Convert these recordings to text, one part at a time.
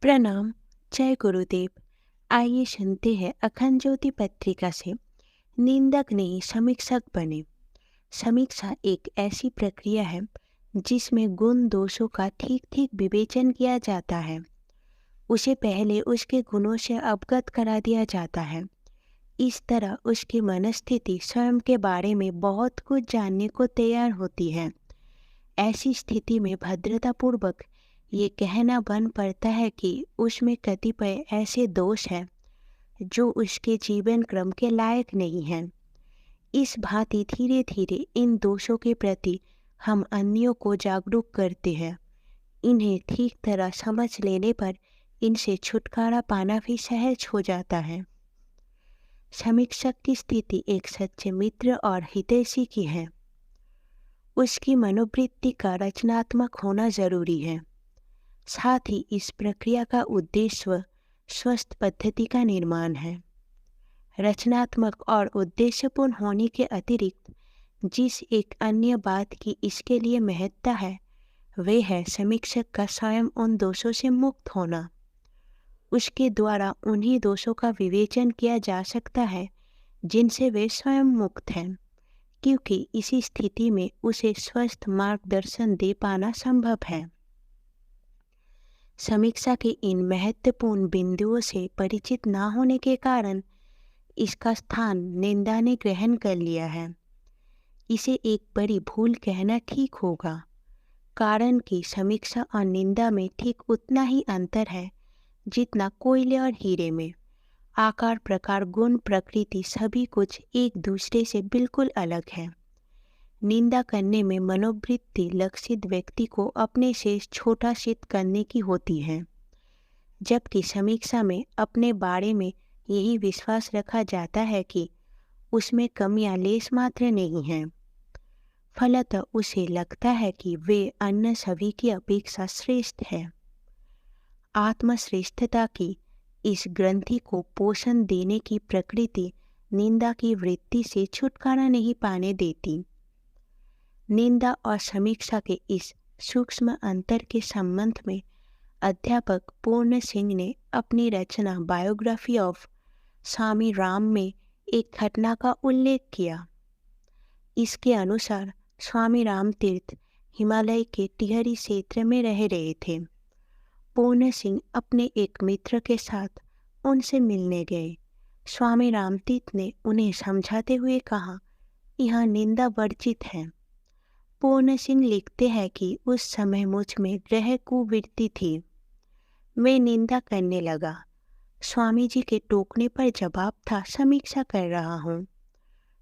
प्रणाम। जय गुरुदेव। आइए सुनते हैं अखंड ज्योति पत्रिका से निंदक नहीं समीक्षक बने। समीक्षा एक ऐसी प्रक्रिया है जिसमें गुण दोषों का ठीक ठीक विवेचन किया जाता है। उसे पहले उसके गुणों से अवगत करा दिया जाता है। इस तरह उसकी मनस्थिति स्वयं के बारे में बहुत कुछ जानने को तैयार होती है। ऐसी स्थिति में भद्रतापूर्वक ये कहना बन पड़ता है कि उसमें कतिपय ऐसे दोष हैं जो उसके जीवन क्रम के लायक नहीं हैं। इस भांति धीरे धीरे इन दोषों के प्रति हम अन्यों को जागरूक करते हैं। इन्हें ठीक तरह समझ लेने पर इनसे छुटकारा पाना भी सहज हो जाता है। समीक्षक की स्थिति एक सच्चे मित्र और हितैषी की है। उसकी मनोवृत्ति का रचनात्मक होना जरूरी है। साथ ही इस प्रक्रिया का उद्देश्य स्वस्थ पद्धति का निर्माण है। रचनात्मक और उद्देश्यपूर्ण होने के अतिरिक्त जिस एक अन्य बात की इसके लिए महत्ता है वे है समीक्षक का स्वयं उन दोषों से मुक्त होना। उसके द्वारा उन्हीं दोषों का विवेचन किया जा सकता है जिनसे वे स्वयं मुक्त हैं, क्योंकि इसी स्थिति में उसे स्वस्थ मार्गदर्शन दे पाना संभव है। समीक्षा के इन महत्वपूर्ण बिंदुओं से परिचित न होने के कारण इसका स्थान निंदा ने ग्रहण कर लिया है। इसे एक बड़ी भूल कहना ठीक होगा, कारण कि समीक्षा और निंदा में ठीक उतना ही अंतर है जितना कोयले और हीरे में। आकार, प्रकार, गुण, प्रकृति सभी कुछ एक दूसरे से बिल्कुल अलग है। निंदा करने में मनोवृत्ति लक्षित व्यक्ति को अपने से छोटा सिद्ध करने की होती है, जबकि समीक्षा में अपने बारे में यही विश्वास रखा जाता है कि उसमें कमियां लेस मात्र नहीं हैं। फलतः उसे लगता है कि वे अन्य सभी की अपेक्षा श्रेष्ठ है। आत्मश्रेष्ठता की इस ग्रंथि को पोषण देने की प्रकृति निंदा की वृत्ति से छुटकारा नहीं पाने देती। निंदा और समीक्षा के इस सूक्ष्म अंतर के संबंध में अध्यापक पूर्ण सिंह ने अपनी रचना बायोग्राफी ऑफ स्वामी राम में एक घटना का उल्लेख किया। इसके अनुसार स्वामी राम तीर्थ हिमालय के टिहरी क्षेत्र में रह रहे थे। पूर्ण सिंह अपने एक मित्र के साथ उनसे मिलने गए। स्वामी राम तीर्थ ने उन्हें समझाते हुए कहा, यहाँ निंदा वर्जित है। पूर्ण सिंह लिखते हैं कि उस समय मुझ में ग्रह कुवृत्ति थी। मैं निंदा करने लगा। स्वामी जी के टोकने पर जवाब था, समीक्षा कर रहा हूँ।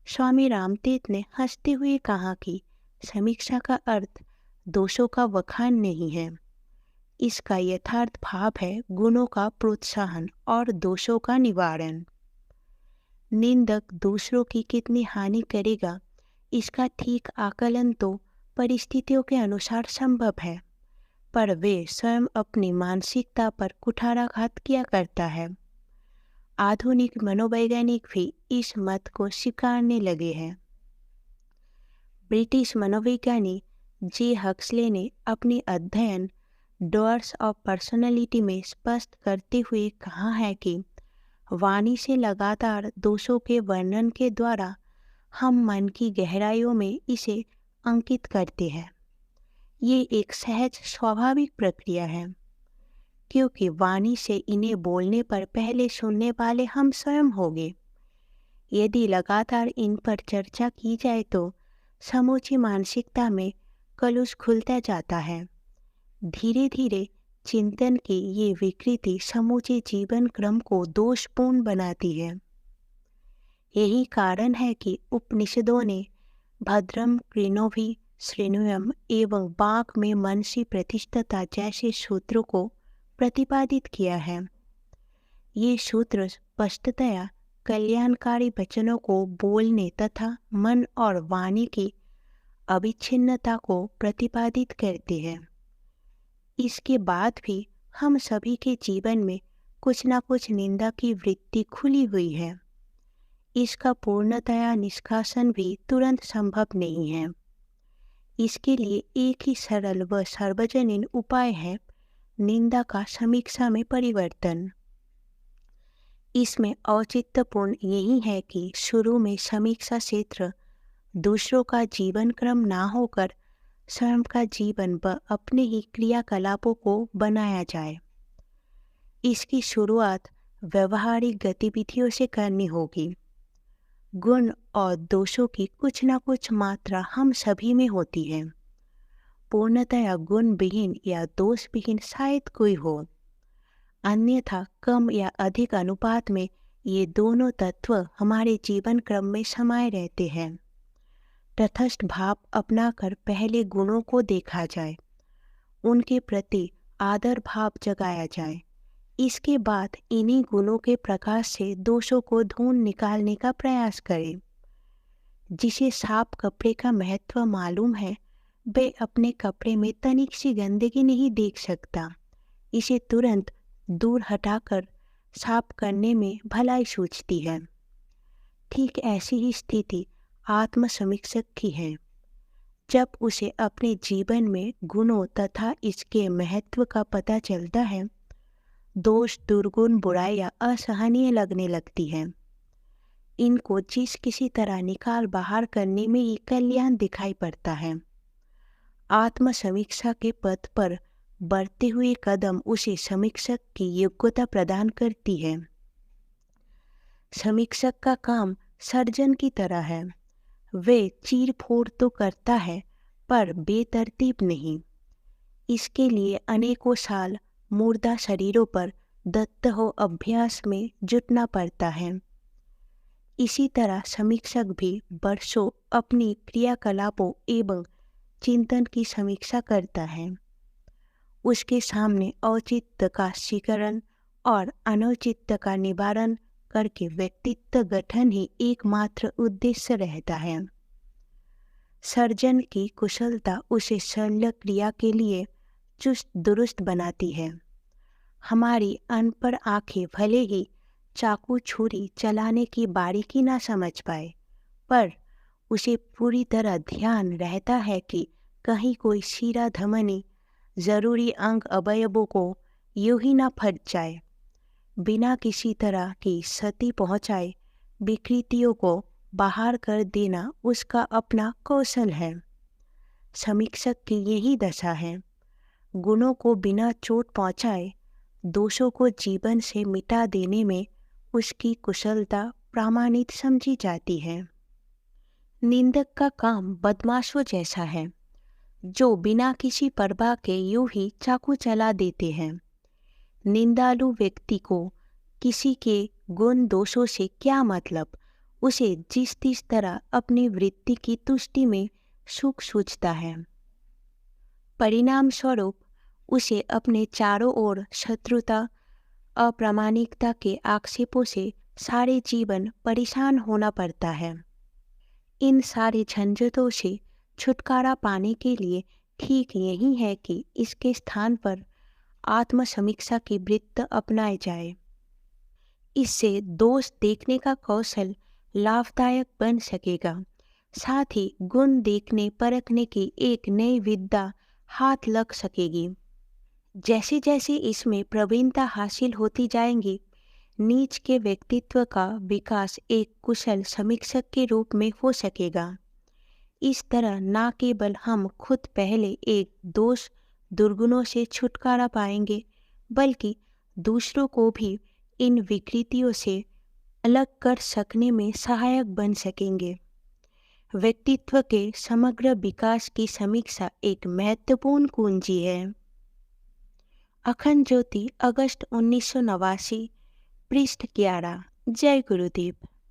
स्वामी रामतीर्थ ने हंसते हुए कहा कि समीक्षा का अर्थ दोषों का वखान नहीं है। इसका यथार्थ भाव है गुणों का प्रोत्साहन और दोषों का निवारण। निंदक दूसरों की कितनी हानि करेगा इसका ठीक आकलन तो परिस्थितियों के अनुसार संभव है, पर वे स्वयं अपनी मानसिकता पर कुठाराघात किया करता है। आधुनिक मनोवैज्ञानिक भी इस मत को स्वीकारने लगे हैं। ब्रिटिश मनोवैज्ञानिक जे हक्सले ने अपनी अध्ययन डोर्स ऑफ पर्सनैलिटी में स्पष्ट करते हुए कहा है कि वाणी से लगातार दोषों के वर्णन के द्वारा हम मन की गहराइयों में इसे अंकित करते हैं। ये एक सहज स्वाभाविक प्रक्रिया है, क्योंकि वाणी से इन्हें बोलने पर पहले सुनने वाले हम स्वयं होंगे। यदि लगातार इन पर चर्चा की जाए तो समूची मानसिकता में कलुष खुलता जाता है। धीरे धीरे चिंतन की ये विकृति समूचे जीवन क्रम को दोषपूर्ण बनाती है। यही कारण है कि उपनिषदों ने भद्रम कृणोभि श्रेणुयम एवं वाक् में मनसी प्रतिष्ठता जैसे सूत्रों को प्रतिपादित किया है। ये सूत्र स्पष्टतया कल्याणकारी वचनों को बोलने तथा मन और वाणी की अविच्छिन्नता को प्रतिपादित करते हैं। इसके बाद भी हम सभी के जीवन में कुछ न कुछ निंदा की वृत्ति खुली हुई है। इसका पूर्णतया निष्कासन भी तुरंत संभव नहीं है। इसके लिए एक ही सरल व सार्वजनीन उपाय है, निंदा का समीक्षा में परिवर्तन। इसमें औचित्यपूर्ण यही है कि शुरू में समीक्षा क्षेत्र दूसरों का जीवन क्रम ना होकर स्वयं का जीवन व अपने ही क्रियाकलापों को बनाया जाए। इसकी शुरुआत व्यवहारिक गतिविधियों से करनी होगी। गुण और दोषों की कुछ न कुछ मात्रा हम सभी में होती है। पूर्णतया गुण विहीन या दोष विहीन शायद कोई हो, अन्यथा कम या अधिक अनुपात में ये दोनों तत्व हमारे जीवन क्रम में समाये रहते हैं। तटस्थ भाव अपनाकर पहले गुणों को देखा जाए, उनके प्रति आदर भाव जगाया जाए। इसके बाद इन्हीं गुणों के प्रकाश से दोषों को ढूंढ निकालने का प्रयास करें। जिसे साफ कपड़े का महत्व मालूम है, वे अपने कपड़े में तनिक सी गंदगी नहीं देख सकता। इसे तुरंत दूर हटाकर साफ करने में भलाई सूझती है। ठीक ऐसी ही स्थिति आत्मसमीक्षक की है। जब उसे अपने जीवन में गुणों तथा इसके महत्व का पता चलता है, दोष, दुर्गुण, बुराइयां असहनीय लगने लगती है। इनको जिस किसी तरह निकाल बाहर करने में ही कल्याण दिखाई पड़ता है। आत्मसमीक्षा के पथ पर बढ़ते हुए कदम उसे समीक्षक की योग्यता प्रदान करती है। समीक्षक का काम सर्जन की तरह है। वे चीर फोड़ तो करता है, पर बेतरतीब नहीं। इसके लिए अनेकों साल मुर्दा शरीरों पर दत्त हो अभ्यास में जुटना पड़ता है। इसी तरह समीक्षक भी वर्षों अपनी क्रियाकलापों एवं चिंतन की समीक्षा करता है। उसके सामने औचित्य का स्वीकरण और अनौचित्य का निवारण करके व्यक्तित्व गठन ही एकमात्र उद्देश्य रहता है। सर्जन की कुशलता उसे शल्य क्रिया के लिए चुस्त दुरुस्त बनाती है। हमारी अनपढ़ आंखें भले ही चाकू छुरी चलाने की बारीकी ना समझ पाए, पर उसे पूरी तरह ध्यान रहता है कि कहीं कोई शिरा धमनी जरूरी अंग अवयवों को यूं ही ना फट जाए। बिना किसी तरह की क्षति पहुंचाए विकृतियों को बाहर कर देना उसका अपना कौशल है। समीक्षक की यही दशा है। गुणों को बिना चोट पहुंचाए दोषों को जीवन से मिटा देने में उसकी कुशलता प्रामाणिक समझी जाती है। निंदक का काम बदमाशों जैसा है, जो बिना किसी परवाह के यूं ही चाकू चला देते हैं। निंदालु व्यक्ति को किसी के गुण दोषों से क्या मतलब, उसे जिस तिस तरह अपनी वृत्ति की तुष्टि में सुख सूझता है। परिणाम स्वरूप उसे अपने चारों ओर शत्रुता, अप्रामाणिकता के आक्षेपों से सारे जीवन परेशान होना पड़ता है। इन सारे झंझटों से छुटकारा पाने के लिए ठीक यही है कि इसके स्थान पर आत्मसमीक्षा की वृत्त अपनाई जाए। इससे दोष देखने का कौशल लाभदायक बन सकेगा। साथ ही गुण देखने परखने की एक नई विद्या हाथ लग सकेगी। जैसे जैसे इसमें प्रवीणता हासिल होती जाएंगी, नीच के व्यक्तित्व का विकास एक कुशल समीक्षक के रूप में हो सकेगा। इस तरह न केवल हम खुद पहले एक दोष दुर्गुणों से छुटकारा पाएंगे, बल्कि दूसरों को भी इन विकृतियों से अलग कर सकने में सहायक बन सकेंगे। व्यक्तित्व के समग्र विकास की समीक्षा एक महत्वपूर्ण कुंजी है। अखंड ज्योति, अगस्त 1989, पृष्ठ 11। जय गुरुदेव।